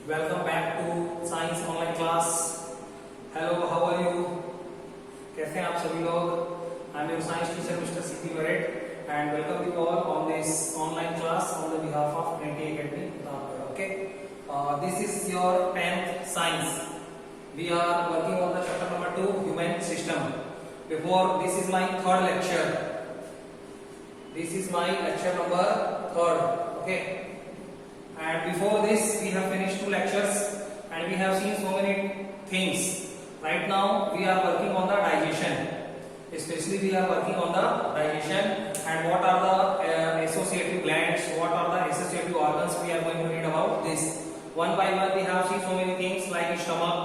Welcome back to Science Online Class. Hello, how are you? कैसे हैं आप सभी लोग? I am your science teacher Mr. C.P. Barrett and welcome you all on this online class on the behalf of NT Academy. Okay, this is your 10th science. We are working on the chapter number 2, human system. Before, this is my third lecture. This is my lecture number 3rd. Okay. And before this we have finished 2 lectures and we have seen so many things. Right now we are working on the digestion, especially we are working on the digestion and what are the associative glands, what are the associative organs. We are going to read about this one by one. We have seen so many things like stomach,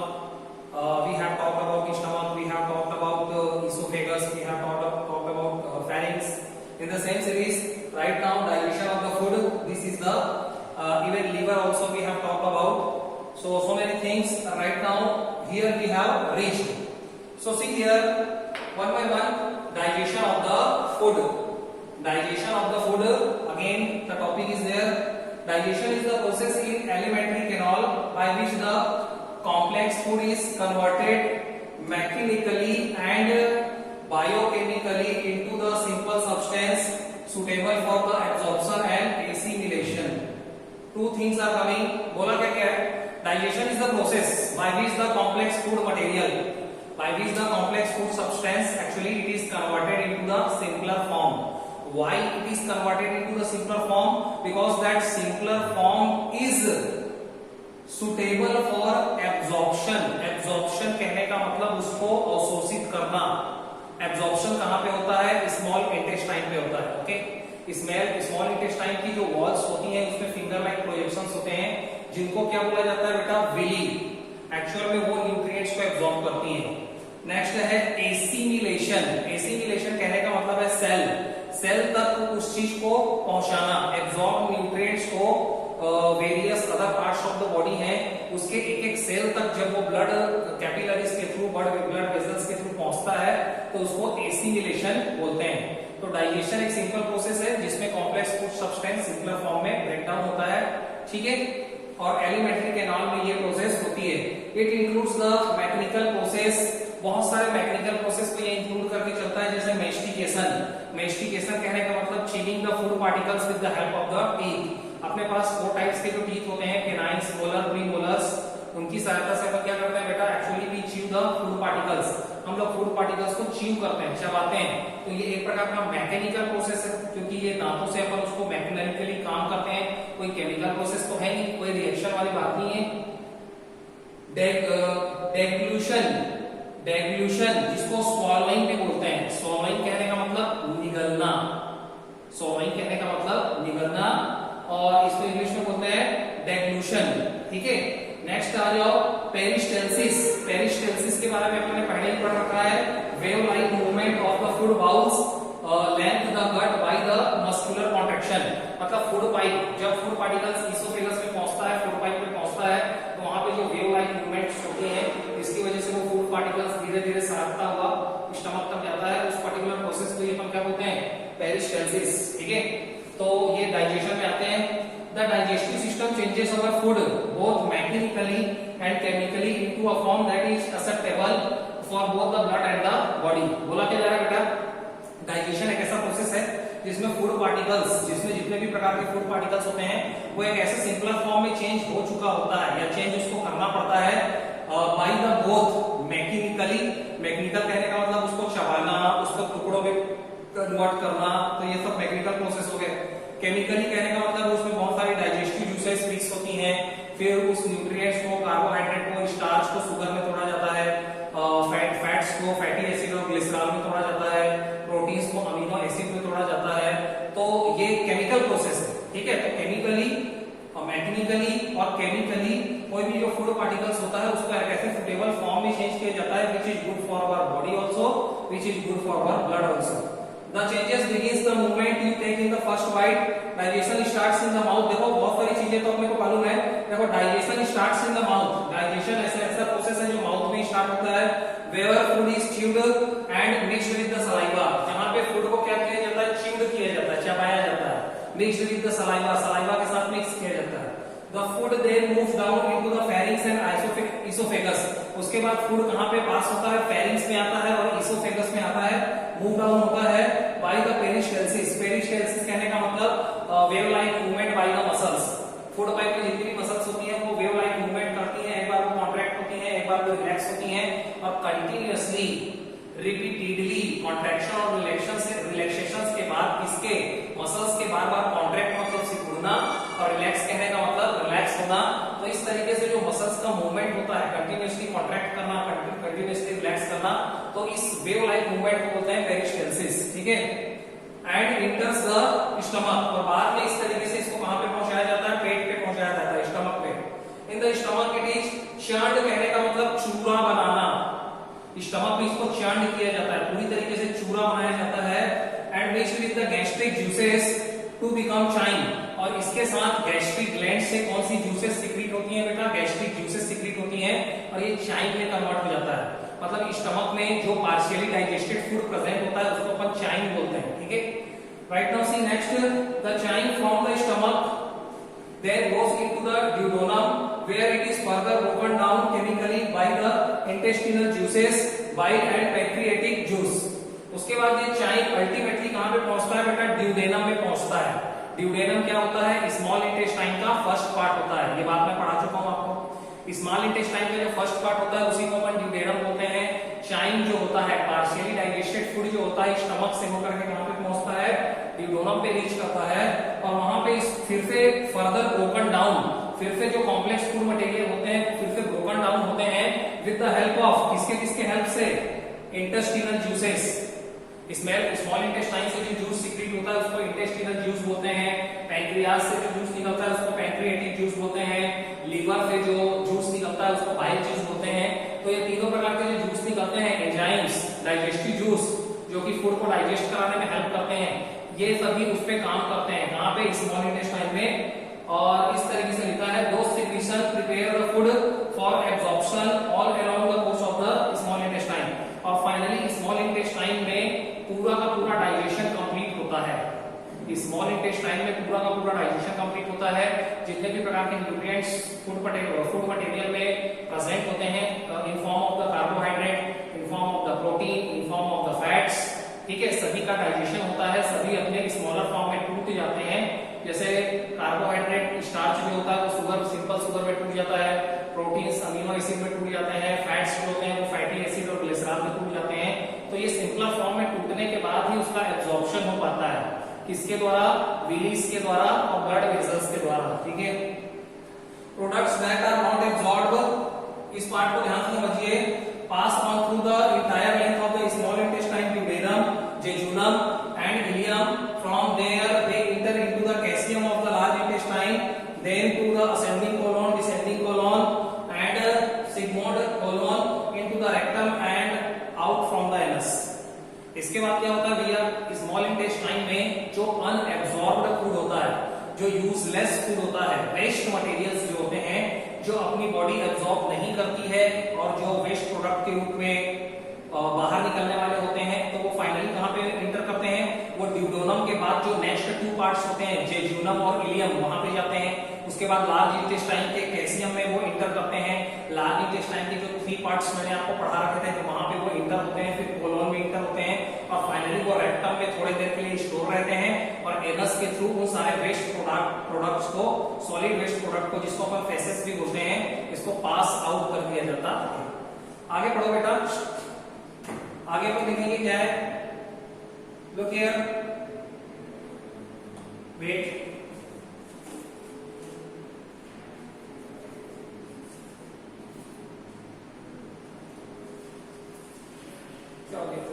we have talked about the stomach, we have talked about the esophagus, we have talked about pharynx. In the same series, right now digestion of the food, this is the even liver also we have talked about. So many things right now here we have reached. So see here one by one, digestion of the food. Digestion of the food, again the topic is there. Digestion is the process in alimentary canal by which the complex food is converted mechanically and biochemically into the simple substance suitable for the absorption and assimilation. 2 things are coming. बोला क्या क्या है? Digestion is the process by which the complex food material, by which the complex food substance actually it is converted into the simpler form. Why it is converted into the simpler form? Because that simpler form is suitable for absorption. Absorption कहने का मतलब उसको अवशोषित करना. Absorption कहाँ पे होता है? स्मॉल इंटेस्टाइन पे होता है. ओके, स्मॉल इंटेस्टाइन की जो वॉल्स होती हैं उसमें फिंगर लाइक प्रोजेक्शंस होते हैं जिनको क्या बोला जाता है बेटा? विली. एक्चुअल में वो न्यूट्रिएंट्स को एब्जॉर्ब करती हैं. नेक्स्ट है एसिमिलेशन. एसिमिलेशन कहने का मतलब है सेल तक उस चीज को पहुंचाना. एब्जॉर्ब न्यूट्रिएंट्स को various other parts of the body हैं उसके एक एक सेल तक जब वो ब्लड कैपिलरीज के थ्रू ब्लड वेसल्स के थ्रू पहुंचता है तो उसको एसिमिलेशन बोलते हैं. तो डाइजेशन एक सिंपल प्रोसेस है जिसमें complex food substance simpler form में ब्रेक डाउन होता है. ठीक है, और एलिमेंट्री कैनाल में ये प्रोसेस होती है. It includes the mechanical process. बहुत सारे मैकेनिकल प्रोसेस को ये इंक्लूड करके चलता है जैसे मेस्टिकेशन. मेस्टिकेशन कहने का मतलब chewing the food particles with the help of the teeth. अपने पास 4 टाइप्स के जो टीथ होते हैं, कैनाइन्स, मोलर, प्रीमोलर्स, उनकी सहायता से अपन क्या करते हैं बेटा? Actually we chew the food particles. हम लोग फूड पार्टिकल्स को च्यू करते हैं, चबाते हैं. तो ये एक प्रकार का मैकेनिकल प्रोसेस है क्योंकि ये दांतों से अपन उसको मैकेनिकली काम करते हैं. कोई केमिकल प्रोसेस तो है नहीं, कोई रिएक्शन वाली बात नहीं है. डेग्लूशन जिसको स्वॉलोइंग भी बोलते हैं. स्वॉलोइंग कहने का मतलब निगलना. स्वॉलोइंग कहने का मतलब निगलना और इसको इंग्लिश में बोलते हैं डेग्लूशन. ठीक है, नेक्स्ट आ जाओ पेरिस्टेल्सिस. पेरिस्टेल्सिस के बारे में आपने पहले ही पढ़ रखा है. Wave like movement of the food bolus length the gut by the muscular contraction. मतलब फूड पाइप जब फूड पार्टिकल्स इसोफेगस में पहुंचता है, फूड पाइप में पहुंचता है तो वहां पे जो वेव लाइक मूवमेंट्स होती हैं इसकी वजह से वो फूड पार्टिकल्स धीरे धीरे सरकता हुआ स्टमक तक जाता है. उस पर्टिकुलर प्रोसेस को ये अपन क्या बोलते हैं? पेरिस्टेल्सिस. ठीक है, तो ये डाइजेशन में आते हैं. The digestive system changes our food both mechanically and chemically into a form that is acceptable for both the blood and the body. बोला क्या जा रहा है बेटा? डाइजेशन एक ऐसा प्रोसेस है जिसमें फूड पार्टिकल्स, जिसमें जितने भी प्रकार के फूड पार्टिकल्स होते हैं वो एक ऐसे सिंपलर फॉर्म में चेंज हो चुका होता है या चेंज उसको करना पड़ता है by the both mechanically. Mechanical कहने का मतलब उसको चबाना, उसको टुकड़ों में कन्वर्ट करना, तो ये सब मैकेनिकल प्रोसेस हो गए. केमिकली कहने का मतलब उसमें बहुत सारी डाइजेस्टिव जूसेस मिक्स होती हैं. फिर उस न्यूट्रिएंट्स को, कार्बोहाइड्रेट को, स्टार्च को शुगर में तोड़ा जाता है, फैट्स को फैटी एसिड और ग्लिसरॉल में तोड़ा जाता है, प्रोटीन्स को अमीनो एसिड में तोड़ा जाता है. तो ये केमिकल प्रोसेस है. ठीक है, तो केमिकली, मैकेनिकली और केमिकली कोई भी जो फूड पार्टिकल्स होता है उसको एक ऐसे सुटेबल फॉर्म में चेंज किया जाता है which is good for our body also, which is good for our blood also. The changes begins the moment you take in the first bite. Digestion starts in the mouth. देखो बहुत सारी चीजें तो अपने को मालूम है. देखो digestion starts in the mouth. Digestion ऐसा प्रोसेस है जो माउथ में स्टार्ट होता है. Where food is chewed and mixed with the saliva. जहाँ पे फूड को क्या किया जाता है? च्यूड किया जाता है, चबाया जाता है. Mixed with the saliva, saliva के साथ मिक्स किया जाता है. The food then moves down into the pharynx and oesophagus. उसके बाद फूड कहां पे पास होता है? फेरिंग्स में आता है और इसोफेगस में आता है, मूव डाउन होता है बाय द पेरिस्टाल्सिस। पेरिस्टाल्सिस कहने का मतलब wave like movement by the muscles. Food pipe में जितनी भी मसल्स होती हैं वो वेव लाइक मूवमेंट करती हैं, एक बार वो कॉन्ट्रैक्ट होती हैं, एक बार वो रिलैक्स होती हैं, और कंटिन्यूअसली रिपीटेडली कॉन्ट्रैक्शन और रिलैक्सेशन के बाद इसके मसल्स के बार बार कॉन्ट्रैक्ट मतलब सिकुड़ना और रिलैक्स कहने का मतलब रिलैक्स होना। तो इस तरीके से जो मसल्स का मूवमेंट होता है, कंटिन्यूअसली कॉन्ट्रैक्ट करना, कंटिन्यूअसली रिलैक्स करना, तो इस वेव लाइक मूवमेंट को बोलते हैं पेरिस्टाल्सिस। ठीक है, एंड इंटर्स द स्टमक, और बाद में इस तरीके से इसको कहां पे पहुंचाया जाता है? पेट पे पहुंचाया जाता है, स्टमक पे। In the stomach it is churned, कहने का मतलब चूरा बनाना। स्टमक में इसको चर्न किया जाता है, पूरी तरीके से चूरा बनाया जाता है, and mixed with the gastric juices to become chyme. और इसके साथ गैस्ट्रिक ग्लैंड से कौन सी जूसेस सीक्रेट होती हैं बेटा? गैस्ट्रिक जूसेस सीक्रेट होती हैं और ये चाइन में कन्वर्ट हो जाता है। मतलब स्टमक में जो पार्शियली डाइजेस्टेड फूड प्रेजेंट होता है उसको अपन चाइन बोलते हैं। ठीक है, right now see next, the chyme from the stomach then goes into the duodenum where it is further broken down chemically by the intestinal juices, bile and pancreatic juice। उसके बाद ये चाइन अल्टीमेटली कहां पे पहुंचता है बेटा? ड्यूडेनम में पहुंचता है। ड्यूडेनम क्या होता है? स्मॉल इंटेस्टाइन का फर्स्ट पार्ट होता है, ये बात मैं पढ़ा चुका हूं आपको। स्मॉल इंटेस्टाइन का जो फर्स्ट पार्ट होता है उसी को अपन ड्यूडेनम बोलते हैं। चाइन जो होता है पार्शियली डाइजेस्टेड फूड जो होता है स्टमक से होकर के कहां पे पहुंचता है? ड्यूडेनम पे रीच करता है, और वहां पे फिर से फर्दर ब्रोकन डाउन, फिर से जो कॉम्प्लेक्स फूड मटेरियल होते हैं फिर से ब्रोकन डाउन होते हैं विद द हेल्प ऑफ, किसके किसके हेल्प से? Intestinal juices. स्मॉल इंटेस्टाइन से जो जूस सीक्रेट होता है उसको इंटेस्टिनल जूस बोलते हैं। पैंक्रियास से जो जूस निकलता है उसको पैंक्रियाटिक जूस बोलते हैं। लीवर से जो जूस निकलता है उसको बाइल जूस बोलते हैं। तो ये तीनों प्रकार के जो जूस निकलते हैं, एंजाइम्स, डाइजेस्टिव जूस जो कि फूड को डाइजेस्ट कराने में हेल्प करते हैं, ये सभी उस पे काम करते हैं। कहां पे? स्मॉल इंटेस्टाइन में। और इस तरीके से लिखा है, दो secretion prepare the food for absorption all along the course of the small intestine. और फाइनली स्मॉल इंटेस्टाइन में पूरा का पूरा डाइजेशन कंप्लीट होता है। स्मॉल इंटेस्टाइन में पूरा का पूरा डाइजेशन कंप्लीट होता है। जितने भी प्रकार के न्यूट्रिएंट्स फूड मटेरियल में प्रेजेंट होते हैं in form of the carbohydrate, in form of the protein, in form of the fats, ठीक है, सभी का डाइजेशन होता है, सभी अपने स्मॉलर फॉर्म में टूट जाते हैं। जैसे कार्बोहाइड्रेट स्टार्च जो होता है वो शुगर, सिंपल शुगर में टूट जाता है, प्रोटीन्स अमीनो एसिड में टूट जाते हैं, फैट्स जो होते हैं वो फैटी एसिड और ग्लिसरॉल में टूट जाते हैं। तो ये सिंपलर फॉर्म में टूटने के बाद ही उसका एब्जॉर्प्शन हो पाता है, किसके द्वारा? विलीज के द्वारा और ब्लड वेसल्स के द्वारा। ठीक है, products that are not absorbed, इस पार्ट को ध्यान से समझिए, pass on through the entire length of the small intestine to duodenum, jejunum and ileum. From there they enter into the caesium of the large intestine, then to the ascending colon, descending colon and sigmoid colon into the rectum and out from the anus। इसके बाद क्या होता है भैया? Small intestine में जो unabsorbed food होता है, जो यूजलेस फूड होता है, वेस्ट मटेरियल्स जो होते हैं जो अपनी बॉडी एब्सॉर्ब नहीं करती है और जो वेस्ट प्रोडक्ट के रूप में बाहर निकलने वाले होते हैं, तो वो फाइनली कहां पे इंटर करते हैं? वो ड्यूडेनम के बाद जो नेक्स्ट टू पार्ट्स होते हैं जेजुनम और इलियम, वहां पे जाते हैं। उसके बाद लार्ज इंटेस्टाइन के कैसियम में वो इंटर करते हैं। लार्ज इंटेस्टाइन के जो 3 पार्ट्स मैंने आपको पढ़ा रखे थे तो वहां पे वो इंटर होते हैं, फिर कोलोन में इंटर होते हैं और फाइनली वो रेक्टम में थोड़ी देर के लिए स्टोर रहते हैं और एनस के थ्रू वो सारे वेस्ट प्रोडक्ट्स को, सॉलिड वेस्ट प्रोडक्ट को, जिसको अपन फेसेस भी बोलते हैं, इसको पास आउट कर दिया जाता है। आगे पढ़ो बेटा, आगे अपन देखेंगे क्या है। लुक हियर, वेट, क्या हो गया?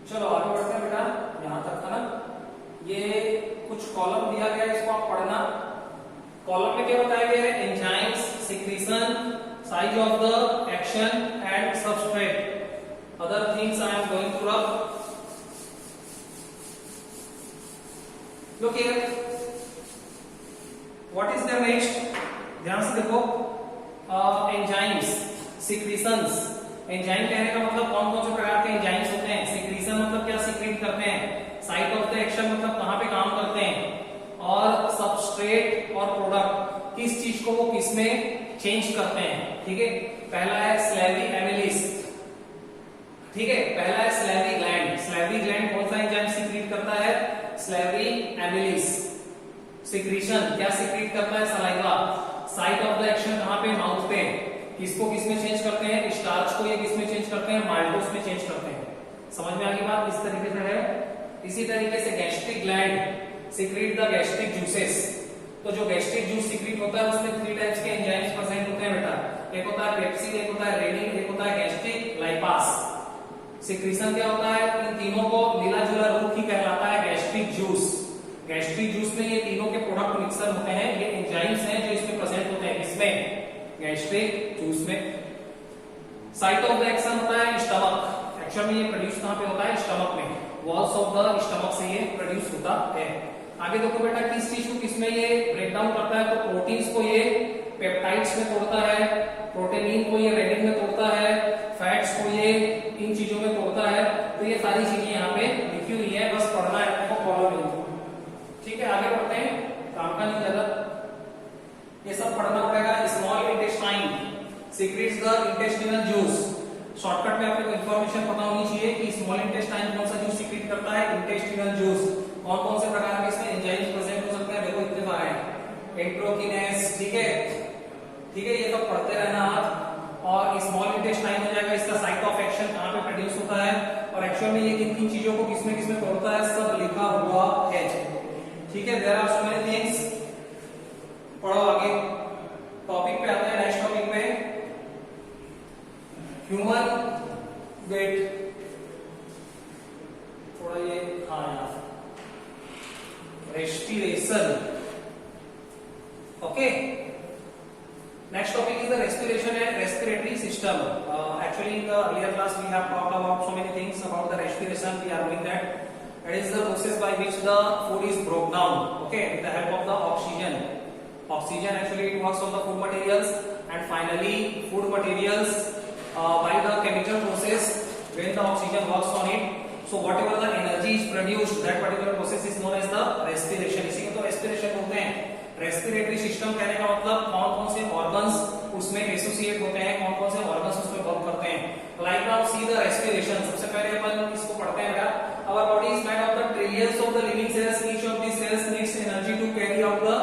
चलो आगे बढ़ते हैं बेटा, यहां तक था ना। ये कुछ कॉलम दिया गया है, इसको आप पढ़ना। कॉलम में क्या बताया गया है? Enzymes, secretion, size of the action and substrate, other things I am going to rub. Look here, what is the next, ध्यान से देखो, एंजाइम्स, सिक्रीशंस। एंजाइम कहने का मतलब कौन कौन से प्रकार के एंजाइम्स होते हैं। सिक्रीशन मतलब क्या सीक्रेट करते हैं, साइट ऑफ द एक्शन मतलब कहां पे काम करते हैं, और सबस्ट्रेट और प्रोडक्ट किस चीज को वो किस में चेंज करते हैं। ठीक है, पहला है स्लेवरी एमिलिस। ठीक है, पहला है स्लेवरी ग्लैंड। स्लेवरी ग्लैंड कौन सा एंजाइम सीक्रेट करता है, स्लेवरी एमिलिस। सिक्रीशन क्या सीक्रेट करता है, saliva. Site of the action कहां पे, माउथ पे। किसको किस में चेंज करते हैं, स्टार्च को ये किस में चेंज करते हैं, माल्टोस में चेंज करते हैं। समझ में आ गई बात, इस तरीके से है। इसी तरीके से gastric gland secret the gastric juices. तो जो गैस्ट्रिक जूस सीक्रेट होता है उसमें 3 टाइप्स के एंजाइम्स प्रेजेंट होते हैं बेटा। एक होता है पेप्सिन, एक होता है रेनिन, एक होता है गैस्ट्रिक लाइपास। सिक्रीशन क्या होता है, इन तीनों को मिला जुला रूप ही कहलाता है गैस्ट्रिक जूस। गैस्ट्रिक जूस में ये तीनों के प्रोडक्ट मिक्सर होते हैं, ये एंजाइम्स हैं जो इसमें प्रेजेंट होते हैं। इसमें गैस्ट्रिक जूस में साइट ऑफ द एक्शन होता है स्टमक। एक्चुअल में ये प्रोड्यूस कहां पे होता है, स्टमक में। वॉल्स ऑफ द स्टमक से ये प्रोड्यूस होता है। आगे देखो बेटा, किस चीज को किसमें ये ब्रेक डाउन करता है, तो प्रोटीन्स को ये पेप्टाइड्स में तोड़ता है, प्रोटीन को ये रेनिन में तोड़ता है, फैट्स को ये इन चीजों में तोड़ता है। तो ये सारी चीजें यहाँ पे लिखी हुई है, बस पढ़ना है आपको, फॉलो नहीं। ठीक है, आगे बढ़ते हैं, काम का नहीं ज्यादा, ये सब पढ़ना पड़ेगा। Small intestine secrets the intestinal juice. Shortcut में आपको इंफॉर्मेशन पता होनी चाहिए कि स्मॉल इंटेस्टाइन कौन सा जूस सीक्रेट करता है, इंटेस्टिनल जूस। कौन कौन से प्रकार के इसमें एंजाइम्स प्रेजेंट हो सकते हैं, देखो इतने सारे हैं। एंट्रोकिनेस, ठीक है, ठीक है, ये सब पढ़ते रहना आप। और स्मॉल इंटेस्टाइन हो जाएगा, इसका साइट ऑफ एक्शन कहां पे प्रोड्यूस होता है, और एक्चुअल में ये किन किन चीजों को किसमें तोड़ता है, सब लिखा हुआ है। ठीक है, there are so many things. पढ़ो आगे, टॉपिक पे आते हैं, नेक्स्ट टॉपिक पे, ह्यूमन वेट। थोड़ा ये respiration. Okay, next topic is the respiration and respiratory system. Actually in the earlier class we have talked about so many things about the respiration. We are doing that. It is the process by which the food is broken down, okay, with the help of the oxygen. Oxygen actually it works on the food materials, and finally food materials by the chemical process, when the oxygen works on it, so whatever the energy is produced, that particular process is known as the respiration. इसी को तो respiration बोलते हैं। Respiratory system कहने का मतलब कौन कौन से ऑर्गन्स उसमें एसोसिएट होते हैं, कौन कौन से ऑर्गन्स उसमें वर्क करते हैं। Like now see the respiration. सबसे पहले अपन इसको पढ़ते हैं बेटा। Our body is made of the trillions of the living cells, each of these cells needs energy to carry out the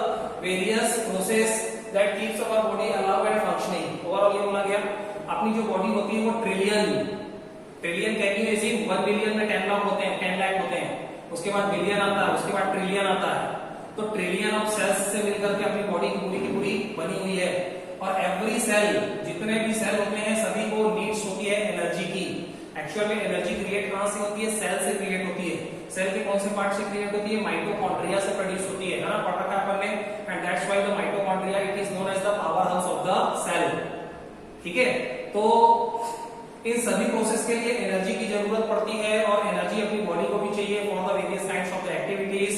various process that keeps our body alive and functioning. Overall ये बोला गया, अपनी जो body होती है वो trillion can you imagine, 1 billion में 10 लाख होते हैं, 10 लाख होते हैं, उसके बाद बिलियन आता है, उसके बाद ट्रिलियन आता है। तो ट्रिलियन ऑफ सेल्स से मिलकर के अपनी बॉडी की पूरी बनी हुई है। और एवरी सेल, जितने भी सेल होते हैं सभी को नीड्स होती है एनर्जी की। एक्चुअल में एनर्जी क्रिएट कहां से होती है, सेल से क्रिएट होती है। सेल के कौन से पार्ट से क्रिएट होती है, माइटोकॉन्ड्रिया से प्रोड्यूस होती है ना, पढ़ रखा है अपन ने। And that's why the mitochondria it is known as the power house of the cell. ठीक है, तो इन सभी प्रोसेस के लिए एनर्जी की जरूरत पड़ती है, और एनर्जी अपनी बॉडी को भी चाहिए for the various kinds of the activities.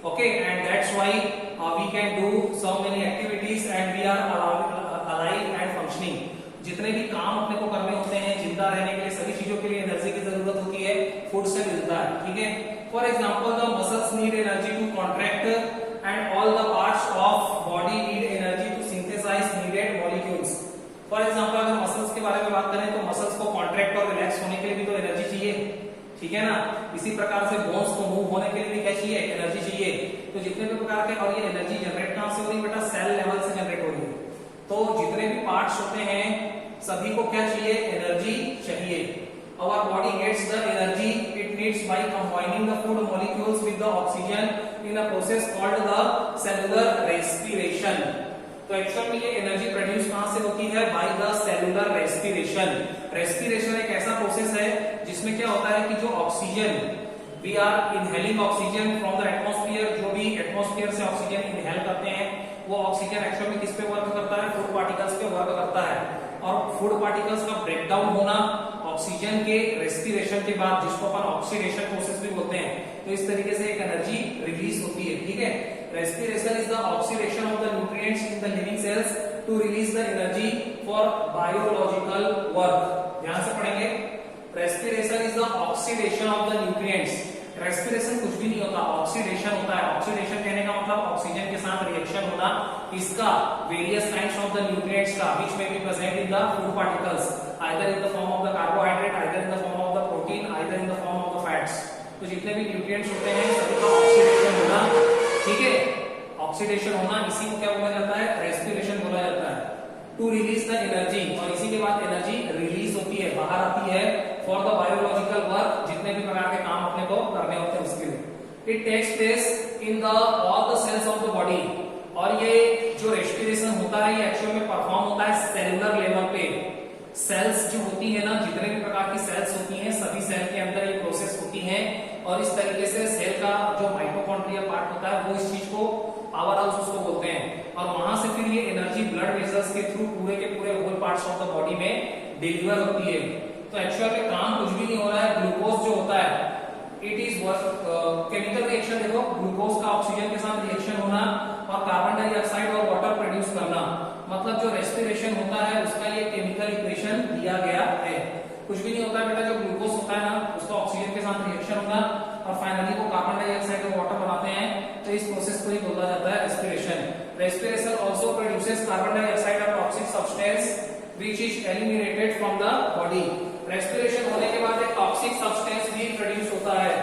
Okay, and that's why we can do so many activities and we are alive and functioning. जितने भी काम अपने को करने होते हैं जिंदा रहने के लिए, सभी चीजों के लिए एनर्जी की जरूरत होती है, फूड से मिलता है। ठीक है, for example the muscles need energy to contract and all the parts of body need energy to synthesise needed molecules. For example अगर मसल्स के बारे में बात करें तो मसल्स को कॉन्ट्रैक्ट और रिलैक्स होने के लिए भी तो एनर्जी चाहिए। ठीक है ना, इसी प्रकार से बोन्स को मूव होने के लिए भी क्या चाहिए, एनर्जी चाहिए। तो जितने भी प्रकार के, और ये एनर्जी जनरेट कहां से हो रही है बेटा, सेल लेवल से जनरेट हो रही है। तो जितने भी पार्ट्स होते हैं सभी को क्या चाहिए, एनर्जी चाहिए। Our body gets the energy it needs by combining the food molecules with the oxygen in a process called the cellular respiration. तो एक्चुअल में ये एनर्जी प्रोड्यूस कहां से होती है, by the cellular respiration. Respiration एक ऐसा प्रोसेस है जिसमें क्या होता है कि जो oxygen, we are inhaling oxygen from the atmosphere, जो भी एटमॉस्फेयर से ऑक्सीजन इनहेल करते हैं वो ऑक्सीजन एक्चुअल में किस पे वर्क करता है, फूड पार्टिकल्स पे वर्क करता है। और फूड पार्टिकल्स का ब्रेकडाउन होना ऑक्सीजन के रेस्पिरेशन के बाद, जिसको अपन ऑक्सीडेशन प्रोसेस भी बोलते हैं, तो इस तरीके से एक एनर्जी रिलीज होती है। ठीक है, respiration is the oxidation of the nutrients in the living cells to release the energy for biological work. ध्यान से पढ़ेंगे, respiration is the oxidation of the nutrients. Respiration कुछ भी नहीं होता, ऑक्सीडेशन होता है। ऑक्सीडेशन कहने का मतलब ऑक्सीजन के साथ रिएक्शन होना, इसका various kinds of the nutrients का व्हिच में be present in the food particles, either in the form of the carbohydrate, either in the form of the protein, either in the form of the fats. तो जितने भी nutrients होते हैं सभी का oxidation होना, ठीक है, ऑक्सीडेशन होना, इसी को क्या बोला जाता है, रेस्पिरेशन बोला जाता है। टू रिलीज द एनर्जी, और इसी के बाद एनर्जी रिलीज होती है, बाहर आती है फॉर द बायोलॉजिकल वर्क, जितने भी प्रकार के काम अपने को करने होते हैं उसके लिए। It takes place in the all the cells of the body, और ये जो रेस्पिरेशन होता है ये एक्चुअल में परफॉर्म होता है सेलुलर लेवल पे। सेल्स जो होती है ना, जितने भी प्रकार की सेल्स होती हैं, सभी सेल के अंदर ये प्रोसेस होती है, और इस तरीके से सेल का जो माइटोकॉन्ड्रिया पार्ट होता है वो इस चीज को पावर हाउस उसको बोलते हैं, और वहां से फिर ये एनर्जी ब्लड वेसल्स के थ्रू पूरे के पूरे whole parts of the body में डिलीवर होती है। तो एक्चुअल में काम कुछ भी नहीं हो रहा है, ग्लूकोज जो होता है इट इज केमिकल रिएक्शन। देखो, ग्लूकोज का ऑक्सीजन के साथ रिएक्शन होना और कार्बन डाइऑक्साइड और वाटर प्रोड्यूस करना, मतलब जो रेस्पिरेशन होता है उसका ये केमिकल इक्वेशन दिया गया है। कुछ भी नहीं होता है बेटा, जो ग्लूकोज होता है ना उसका ऑक्सीजन के साथ रिएक्शन होगा और फाइनली वो कार्बन डाइऑक्साइड और वाटर बनाते हैं, तो इस प्रोसेस को ही बोला जाता है respiration. Respiration also produces carbon dioxide और toxic substance which is eliminated from the body. Respiration होने के बाद एक टॉक्सिक सब्सटेंस भी प्रोड्यूस होता है।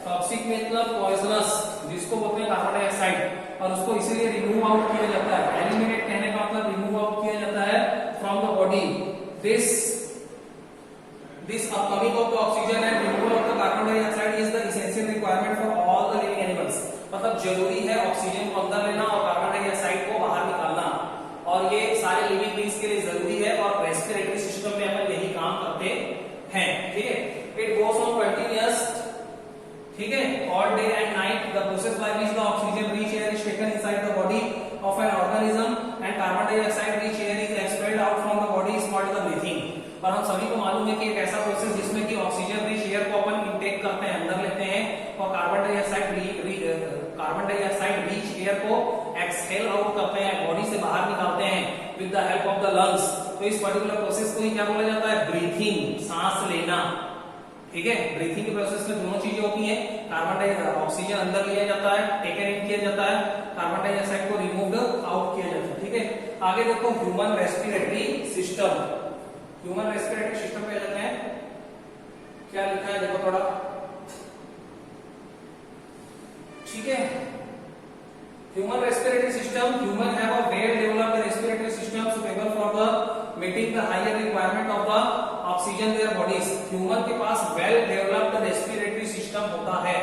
टॉक्सिक मतलब पॉइजनस, जिसको बोलते हैं कार्बन डाइऑक्साइड, और उसको इसीलिए रिमूव आउट किया जाता है। एलिमिनेट कहने का मतलब रिमूव आउट किया जाता है from the body. This upcoming of the oxygen and removal of the carbon dioxide is the essential requirement for all the living animals। मतलब जरूरी है ऑक्सीजन को अंदर लेना और कार्बन डाइऑक्साइड को बाहर निकालना, और ये सारे लिविंग बींग्स के लिए जरूरी है, और रेस्पिरेटरी सिस्टम में अपन यही काम करते हैं। ठीक है, इट गोस ऑन कंटिन्यूअस, ठीक है, all day and night. The process by which the oxygen rich air is taken inside the body of an organism and carbon dioxide rich air is expelled out from the body is called the breathing. पर हम सभी को मालूम है कि एक ऐसा process जिसमें कि ऑक्सीजन रिच एयर को अपन इनटेक करते हैं, अंदर लेते हैं, और कार्बन डाइऑक्साइड रिच एयर को एक्सहेल आउट करते हैं, बॉडी से बाहर निकालते हैं with the help of the lungs. तो इस पर्टिकुलर प्रोसेस को ही क्या बोला जाता है, ब्रीथिंग, सांस लेना। ठीक है, ब्रीथिंग के प्रोसेस में दोनों चीजें होती हैं, कार्बन डाइऑक्साइड ऑक्सीजन अंदर लिया जाता है, टेकन इन किया जाता है, कार्बन डाइऑक्साइड को रिमूव आउट किया जाता है। ठीक है, आगे देखो human respiratory system. Human respiratory system पे जाते हैं, क्या लिखा है देखो थोड़ा, ठीक है। Human respiratory system, human have a well developed respiratory system suitable for the meeting the higher requirement of the oxygen their bodies. Human के पास वेल डेवलप्ड रेस्पिरेटरी सिस्टम होता है,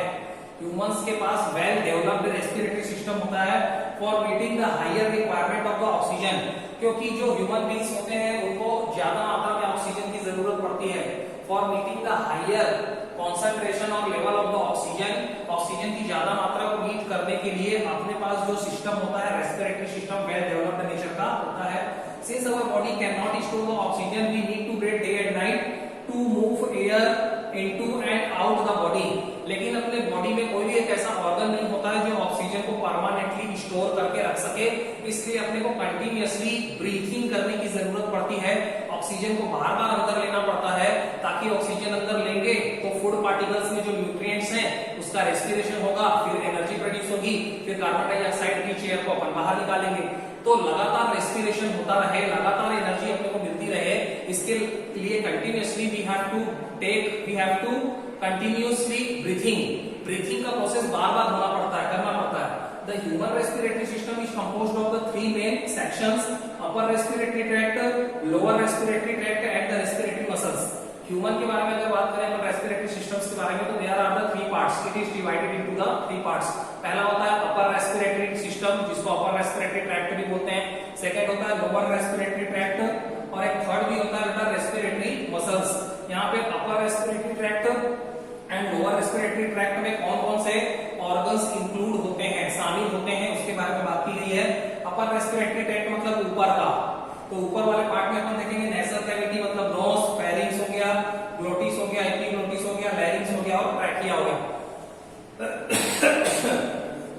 ह्यूमंस के पास वेल डेवलप्ड रेस्पिरेटरी सिस्टम होता है for meeting the higher requirement of the oxygen, क्योंकि जो ह्यूमन बींग्स होते हैं उनको ज्यादा मात्रा में ऑक्सीजन की जरूरत पड़ती है। For meeting the higher concentration और level of the oxygen, oxygen की ज्यादा मात्रा को मीट करने के लिए अपने पास जो सिस्टम होता है respiratory system well developed nature का होता है। Since our body can not store the oxygen, we need to breathe day and night to move air into and out the body. लेकिन अपने बॉडी में कोई भी एक ऐसा ऑर्गन नहीं होता है जो ऑक्सीजन को परमानेंटली स्टोर करके रख सके, इसलिए अपने को कंटिन्यूअसली ब्रीथिंग करने की जरूरत पड़ती है, ऑक्सीजन को बार बार अंदर लेना पड़ता है, ताकि ऑक्सीजन अंदर लेंगे तो फूड पार्टिकल्स में जो न्यूट्रिएंट्स हैं उसका रेस्पिरेशन होगा, फिर एनर्जी प्रोड्यूस होगी, फिर कार्बन डाइऑक्साइड की एयर को अपन बाहर निकालेंगे। तो लगातार रेस्पिरेशन होता रहे, लगातार एनर्जी अपने को मिलती रहे, इसके लिए continuously we have to continuously breathing का प्रोसेस बार बार होना पड़ता है, करना पड़ता है। The human respiratory system is composed of the three main sections: upper respiratory tract, lower respiratory tract and the respiratory muscles। Human के बारे में अगर बात करें तो रेस्पिरेटरी सिस्टम्स के बारे में, तो there are the three parts, it is divided into the three parts. पहला होता है अपर रेस्पिरेटरी सिस्टम, जिसको अपर रेस्पिरेटरी ट्रैक्ट भी बोलते हैं। सेकंड होता है लोअर रेस्पिरेटरी ट्रैक्ट, और एक थर्ड भी होता है रेस्पिरेटरी मसल्स। यहाँ पे upper respiratory tract and lower respiratory tract में कौन कौन से ऑर्गन्स इंक्लूड होते हैं, शामिल होते हैं, उसके बारे में बात की गई है। अपर रेस्पिरेटरी ट्रैक्ट मतलब ऊपर का, तो ऊपर वाले पार्ट में अपन देखेंगे नेजल कैविटी मतलब नोज, फेरिंग्स हो गया, ग्लोटिस हो गया, एपिग्लोटिस हो गया, लैरिंक्स हो गया और ट्रैकिया हो गया।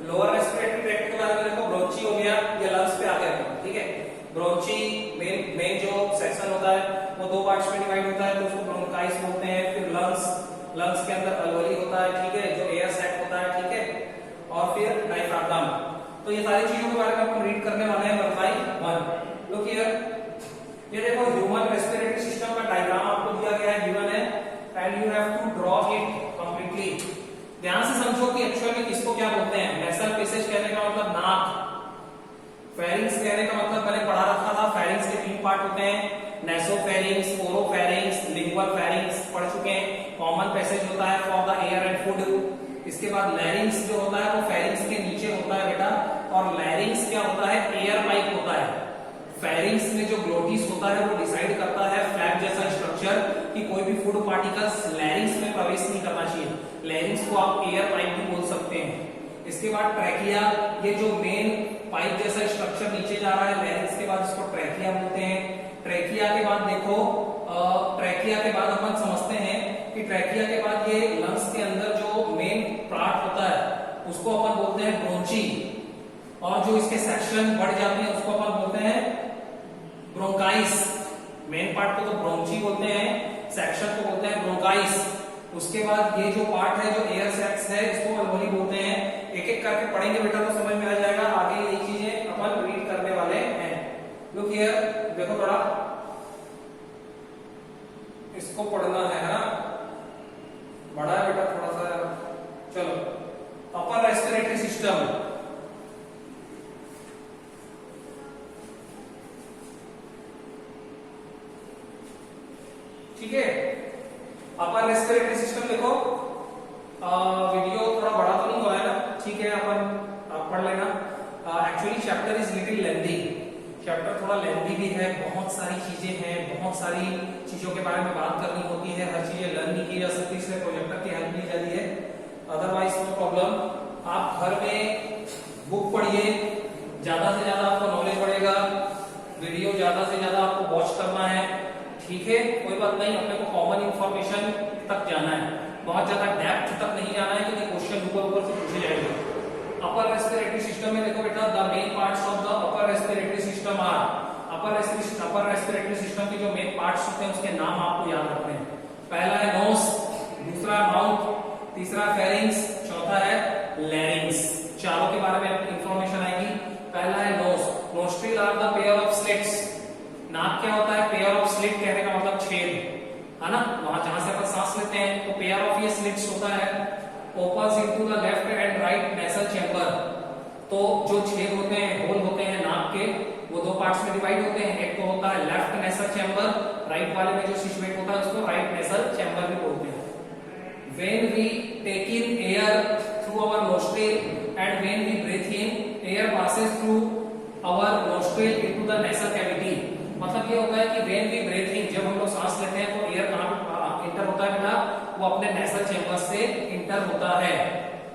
लोअर रेस्पिरेटरी ट्रैक्ट के बारे में देखो, ब्रोंची हो गया, ये लंग्स पे आ गया, ठीक है। ब्रोंची मेन जो सेक्शन होता है वो दो पार्ट्स में डिवाइड होता है, तो उसको ब्रोंकाइस बोलते हैं। फिर लंग्स के अंदर अल्वेली होता है, ठीक है, जो एयर सैक होता है, ठीक है, और फिर डायफ्राम। तो ये सारी चीजों के बारे में अपन रीड करने वाले हैं one by one. Look here, ये देखो ह्यूमन रेस्पिरेटरी सिस्टम का डायग्राम आपको दिया गया है, गिवन है, and you have to draw it completely. ध्यान से समझो कि एक्चुअल में किसको क्या बोलते हैं। नेसल पैसेज कहने का मतलब नाक, फेरिंग्स कहने का मतलब मैंने पढ़ा रखा था, फेरिंग्स के 3 पार्ट होते हैं, नेसोफेरिंग्स, ओरोफेरिंग्स, लिंगुअल फेरिंग्स पढ़ चुके हैं। कॉमन पैसेज होता है for the air and food. इसके बाद लैरिंग्स जो होता है वो फेरिंग्स के नीचे होता है बेटा, और लैरिंग्स क्या होता है, एयर पाइप होता है। फेरिंग्स में जो ग्लोटिस होता है वो डिसाइड करता है फ्लैप जैसा स्ट्रक्चर कि कोई भी फूड पार्टिकल्स लैरिंग्स में प्रवेश नहीं करना चाहिए। लैरिंग्स को आप एयर पाइप भी बोल सकते हैं। इसके बाद ट्रैकिया, ये जो मेन पाइप जैसा स्ट्रक्चर नीचे जा रहा है लैरिंग्स के बाद, इसको ट्रैकिया बोलते हैं। ट्रैकिया के बाद देखो, ट्रैकिया के बाद अपन समझते हैं कि ट्रैकिया के बाद ये लंग्स के अंदर जो मेन पार्ट होता है उसको अपन बोलते हैं ब्रोंची, और जो इसके सेक्शन बढ़ जाते हैं उसको अपन बोलते हैं ब्रोंकाइस। मेन पार्ट को तो ब्रोंची बोलते हैं, सेक्शन को बोलते हैं ब्रोंकाइस। उसके बाद ये जो पार्ट है जो एयर सैक्स है इसको अल्वेली बोलते हैं। एक एक करके पढ़ेंगे बेटा तो समझ में आ जाएगा। आगे ये चीजें अपन रीड करने वाले हैं। लुक हियर, देखो थोड़ा इसको पढ़ना है ना, बड़ा है बेटा थोड़ा सा। चलो, अपर रेस्पिरेटरी सिस्टम, ठीक है। अपर रेस्पिरेटरी सिस्टम देखो, वीडियो थोड़ा बड़ा तो नहीं हुआ है ना, ठीक है, अपन पढ़ लेना। Actually chapter is little lengthy, chapter थोड़ा लेंथी भी है, बहुत सारी चीजें हैं, बहुत सारी चीजों के बारे में बात करनी होती है, हर चीजें लर्न नहीं की जा सकती, इसलिए प्रोजेक्टर की हेल्प ली जाती है। Otherwise no problem. आप घर में बुक पढ़िए, ज्यादा से ज्यादा आपको नॉलेज बढ़ेगा, वीडियो ज्यादा से ज्यादा आपको वॉच करना है, ठीक है, कोई बात नहीं। अपने को कॉमन इंफॉर्मेशन तक जाना है, बहुत ज्यादा डेप्थ तक नहीं जाना है क्योंकि क्वेश्चन ऊपर से पूछे जाएंगे। अपर रेस्पिरेटरी सिस्टम में देखो बेटा, the main parts of the upper respiratory system are, upper respiratory system के जो मेन पार्ट्स होते हैं उसके नाम आपको याद रखने हैं। पहला है नोज, दूसरा माउथ, तीसरा फेरिंग्स, चौथा है लैरिंग्स। चारों के बारे में इंफॉर्मेशन आएगी। पहला है nose, nostril are the pair of slits. नाक क्या होता है, पेयर ऑफ स्लिट कहने का मतलब छेद, है ना, वहां जहां से अपन सांस लेते हैं तो पेयर ऑफ ये स्लिट्स होता है। Opens into the left and right nasal chamber, तो जो छेद होते हैं, होल होते हैं नाक के, वो दो पार्ट्स में डिवाइड होते हैं। एक तो होता है लेफ्ट नेसल चैम्बर, राइट वाले में जो सिचुएट होता है उसको राइट नेसल चैम्बर भी बोलते हैं। When we take in air through our nostril and when we breathe in, air passes through our nostril into the nasal cavity. मतलब ये होता है कि व्हेन वी ब्रीथ इन, जब हम लोग सांस लेते हैं तो एयर कहां इंटर होता है बेटा, वो अपने नेसल चैम्बर से इंटर होता है,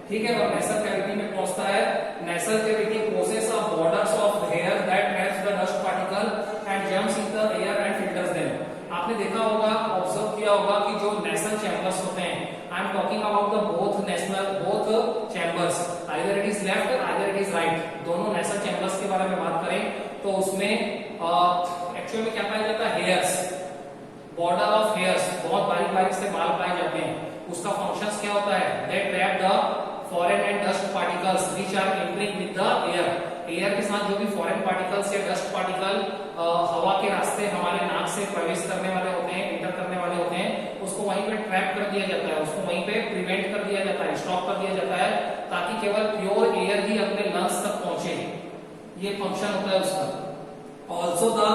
ठीक है, और नेसल कैविटी में पहुंचता है। Nasal cavity possess a borders of hair that traps the dust particle and jumps in the air and filters them. आपने देखा होगा, ऑब्जर्व किया होगा कि जो नेसल चैम्बर्स होते हैं, I am talking about the both chambers, either it is left either it is right, दोनों नेसल चैम्बर्स के बारे में बात करें तो उसमें एक्चुअली क्या पाया जाता है, हेयर्स, बॉर्डर ऑफ हेयर्स, बहुत बारीक बारीक से बाल पाए जाते हैं। उसका फंक्शंस क्या होता है, they trap the foreign and dust particles which are entering with the air. Air के साथ जो भी फॉरेन पार्टिकल्स या डस्ट पार्टिकल हवा के रास्ते हमारे नाक से प्रवेश करने वाले होते हैं, इंटर करने वाले होते हैं, उसको वहीं पे ट्रैप कर दिया जाता है, उसको वहीं पे प्रिवेंट कर दिया जाता है, स्टॉप कर दिया जाता है, ताकि केवल प्योर एयर ही अपने लंग्स तक पहुंचे। ये फंक्शन होता है उसका। Also the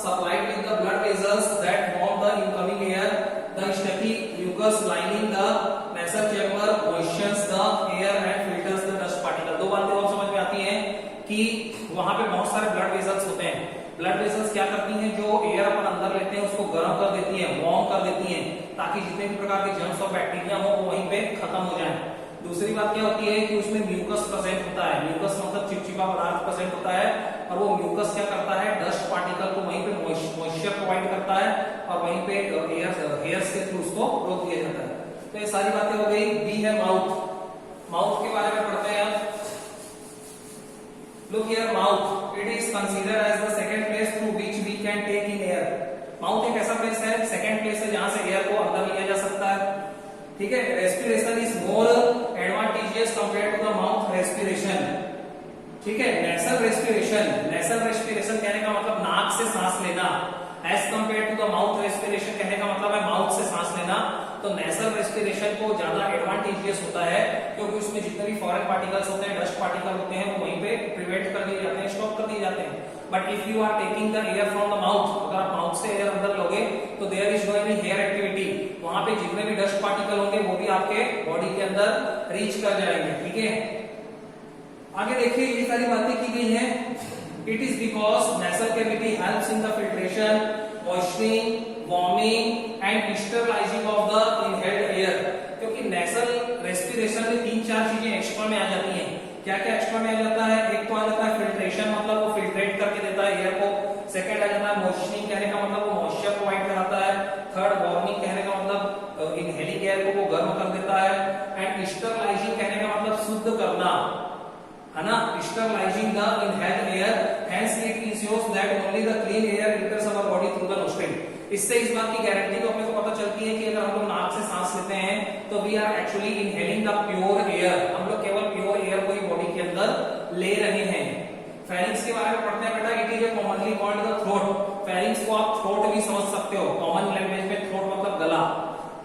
supplied with the blood vessels that form the incoming air, the sticky mucus lining the nasal chamber moistens the air and filters the dust particle। दो बातें और समझ में आती हैं कि वहां पे बहुत सारे ब्लड वेसल्स होते हैं। ब्लड वेसल्स क्या करती हैं, जो एयर अपन अंदर लेते हैं उसको गर्म कर देती है, वार्म कर देती हैं, ताकि जितने भी प्रकार के जर्म्स और बैक्टीरिया हो वो वहीं पे खत्म हो जाएं। दूसरी बात क्या होती है कि उसमें म्यूकस प्रेजेंट होता है। म्यूकस मतलब चिपचिपा पदार्थ प्रेजेंट होता है और वो म्यूकस क्या करता है, डस्ट पार्टिकल को वहीं पे मॉइस्चर प्रोवाइड करता है और वहीं पे हेयर्स के थ्रू उसको रोक दिया जाता है। तो ये सारी बातें हो गई। बी है माउथ। माउथ के बारे में पढ़ते हैं आप। Look here, mouth. It is considered as the second place through which we can take in air. Mouth एक ऐसा प्लेस है, सेकंड प्लेस है जहां से एयर को अंदर लिया जा सकता है। ठीक है। Respiration is more advantageous compare to the mouth respiration. ठीक है। नेसल रेस्पिरेशन, नेसल रेस्पिरेशन कहने का मतलब नाक से सांस लेना, as compare to the mouth respiration कहने का मतलब है माउथ से सांस लेना। तो नेसल रेस्पिरेशन को ज्यादा एडवांटेजियस होता है क्योंकि उसमें जितने भी फॉरेन पार्टिकल्स होते हैं, डस्ट पार्टिकल होते हैं, वो वहीं पे प्रिवेंट कर दिए जाते हैं, स्टॉप कर दिए जाते हैं। But if you are taking the air from the mouth, अगर आप माउथ से एयर अंदर लोगे तो there is no any hair activity, वहां पे जितने भी डस्ट पार्टिकल होंगे वो भी आपके बॉडी के अंदर रीच कर जाएंगे। ठीक है। आगे देखिए, ये सारी बातें की गई हैं। It is because nasal cavity helps in the filtration, moisturising, warming and sterilising of the inhaled air. क्योंकि नेसल रेस्पिरेशन में 3-4 चीजें एक्स्ट्रा में आ जाती हैं। क्या क्या एक्स्ट्रा में आ जाता है? एक तो आ जाता है फिल्ट्रेशन, मतलब वो फिल्ट्रेट करके देता है एयर को। सेकंड आ जाता है मॉइस्चरिंग, कहने का मतलब वो मॉइस्चर प्रोवाइड कराता है। थर्ड वार्मिंग, कहने का मतलब इनहेलिंग एयर को वो गर्म कर देता है। एंड स्टरलाइजिंग कहने का मतलब शुद्ध करना, है ना, sterilizing the inhaled air, hence it ensures that only the clean air enters our body through the nostril. इससे इस बात की गारंटी तो अपने को पता चलती है कि अगर हम लोग नाक से सांस लेते हैं तो we are actually inhaling the pure air, हम लोग केवल प्योर एयर को ही बॉडी के अंदर ले रहे हैं। फेरिंग्स के बारे में पढ़ते हैं बेटा। It is commonly called the throat. Pharynx को आप थ्रोट भी समझ सकते हो, कॉमन लैंग्वेज में थ्रोट मतलब गला।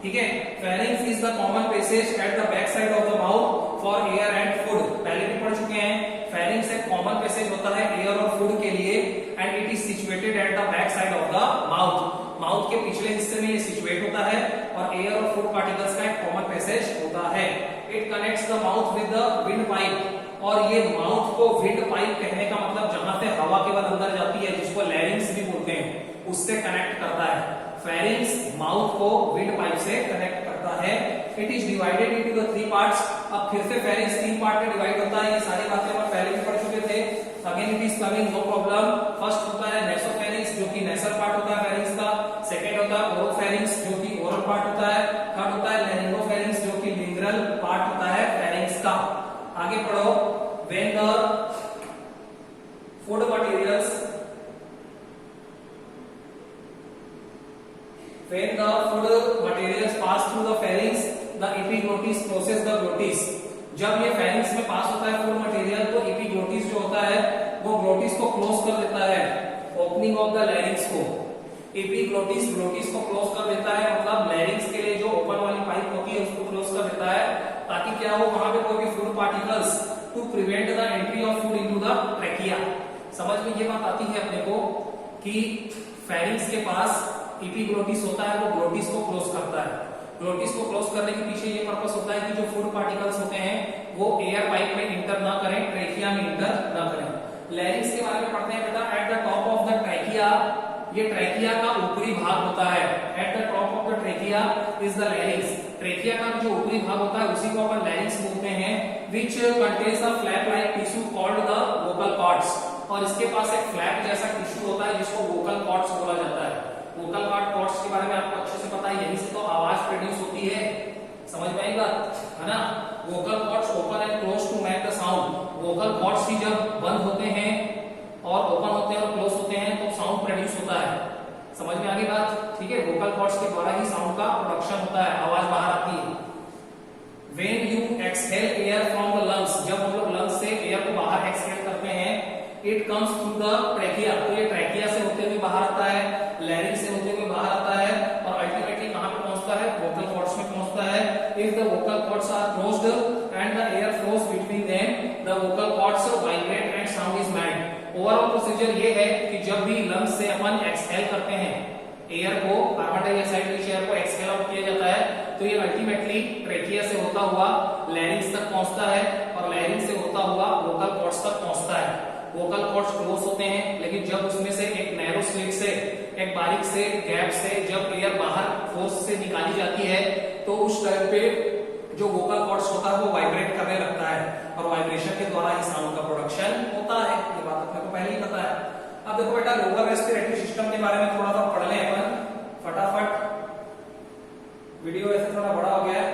ठीक है। Pharynx is the common passage at the back side of the mouth for air and food. पहले भी पढ़ चुके हैं। फेरिंग्स एक कॉमन पैसेज होता है एयर और फूड के लिए and it is situated at the back side of the mouth. Mouth के पिछले हिस्से में ये सिचुएट होता है और एयर और फूड पार्टिकल्स का एक कॉमन पैसेज होता है। It connects the mouth with the wind pipe, और ये माउथ को विंड पाइप कहने का मतलब जहां से हवा केवल अंदर जाती है, जिसको लैरिंग्स भी बोलते हैं, उससे कनेक्ट करता है। फेरिंग्स माउथ को विंड पाइप से कनेक्ट करता है। It is divided into the 3 parts. अब फिर से फेरिंग्स 3 पार्ट में डिवाइड होता है। ये सारी बातें हम पहले भी पढ़ चुके थे। Again it is coming, no problem. First होता है नेसोफेरिंग्स, जो कि नेसल पार्ट होता है फेरिंग्स का। सेकंड होता है ओरोफेरिंग्स, जो कि ओरल पार्ट होता है। थर्ड होता है लैरिंगोफेरिंग्स, जो कि लिंगरल पार्ट होता है फेरिंग्स का। आगे पढ़ो। When the food materials When the food materials pass through the pharynx, the epiglottis process the glottis. जब ये pharynx में पास होता है फूड मटेरियल तो epiglottis जो होता है वो glottis को क्लोज कर देता है, ओपनिंग ऑफ द larynx को। epiglottis glottis को क्लोज कर देता है, मतलब larynx के लिए जो ओपन वाली पाइप होती है उसको क्लोज कर देता है, ताकि क्या हो, वहां पे कोई भी food particles to prevent the entry of food into the trachea. समझ में ये बात आती है अपने को कि pharynx के पास एपिग्लोटिस होता है, वो ग्लोटिस को क्लोज करता है। ग्लोटिस को क्लोज करने के पीछे ये पर्पस होता है कि जो फूड पार्टिकल्स होते हैं वो एयर पाइप में इंटर ना करें, ट्रैकिया में इंटर ना करें। लैरिंग्स के बारे में पढ़ते हैं बेटा। At the top of the trachea, ये ट्रैकिया का ऊपरी भाग होता है। At the top of the trachea is the larynx. Trachea का जो ऊपरी भाग होता है उसी को अपन लैरिंग्स बोलते हैं। Which contains a flap like tissue called the vocal cords, और इसके पास एक फ्लैप जैसा टिश्यू होता है जिसको वोकल कॉर्ड्स बोला जाता है। वोकल कॉर्ड्स के बारे में आपको अच्छे से पता है, यहीं से तो आवाज प्रोड्यूस होती है। समझ में आई बात, है ना। Vocal cords open and close to make the sound. Vocal cords ही जब बंद होते हैं और ओपन होते हैं और क्लोज होते हैं तो साउंड प्रोड्यूस होता है। समझ में आ गई बात, ठीक है। वोकल कॉर्ड्स के द्वारा ही साउंड का प्रोडक्शन होता है, आवाज बाहर आती है। When you exhale air from the lungs, जब हम लोग लंग्स से एयर को बाहर एक्सहेल करते हैं, it comes through the trachea, तो ये ट्रैकिया से होते हुए बाहर आता है, लैरिंग्स से होते हुए बाहर आता है और अल्टीमेटली कहां पे पहुंचता है, वोकल कॉर्ड्स में पहुंचता है। If the vocal cords are closed and the air flows between them, the vocal cords vibrate and sound is made. Overall procedure ये है कि जब भी लंग्स से अपन एक्सहेल करते हैं एयर को, कार्बन डाइऑक्साइड की एयर को एक्सहेल आउट किया जाता है, तो ये अल्टीमेटली ट्रैकिया से होता हुआ लैरिंग्स तक पहुंचता है और लैरिंग्स से होता हुआ वोकल कॉर्ड्स तक पहुंचता है। वोकल कॉर्ड्स क्लोज होते हैं, लेकिन जब उसमें से एक नैरो स्लिट से, एक बारीक से गैप से जब एयर बाहर फोर्स से निकाली जाती है तो उस टाइम पे जो वोकल कॉर्ड्स होता है वो वाइब्रेट देखो बेटा लोअर रेस्पिरेटरी सिस्टम के बारे में थोड़ा सा पढ़ लें अपन फटाफट। वीडियो ऐसे थोड़ा बड़ा हो गया है,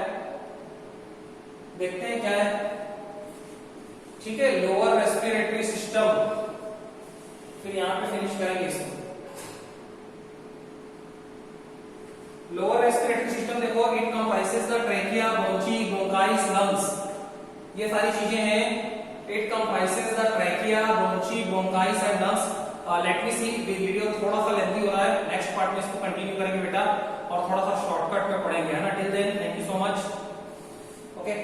देखते हैं क्या है। ठीक है, लोअर रेस्पिरेटरी सिस्टम, फिर यहां पे फिनिश करेंगे इसको। लोअर रेस्पिरेटरी सिस्टम देखो, it comprises the trachea, bronchi, bronchioles, lungs, ये सारी चीजें हैं। It comprises the trachea, bronchi, bronchioles and lungs. Let me see, video थोड़ा सा लेंथी हो रहा है, नेक्स्ट पार्ट में इसको कंटिन्यू करेंगे बेटा और थोड़ा सा शॉर्टकट में पढ़ेंगे, है ना। Till then thank you so much, okay.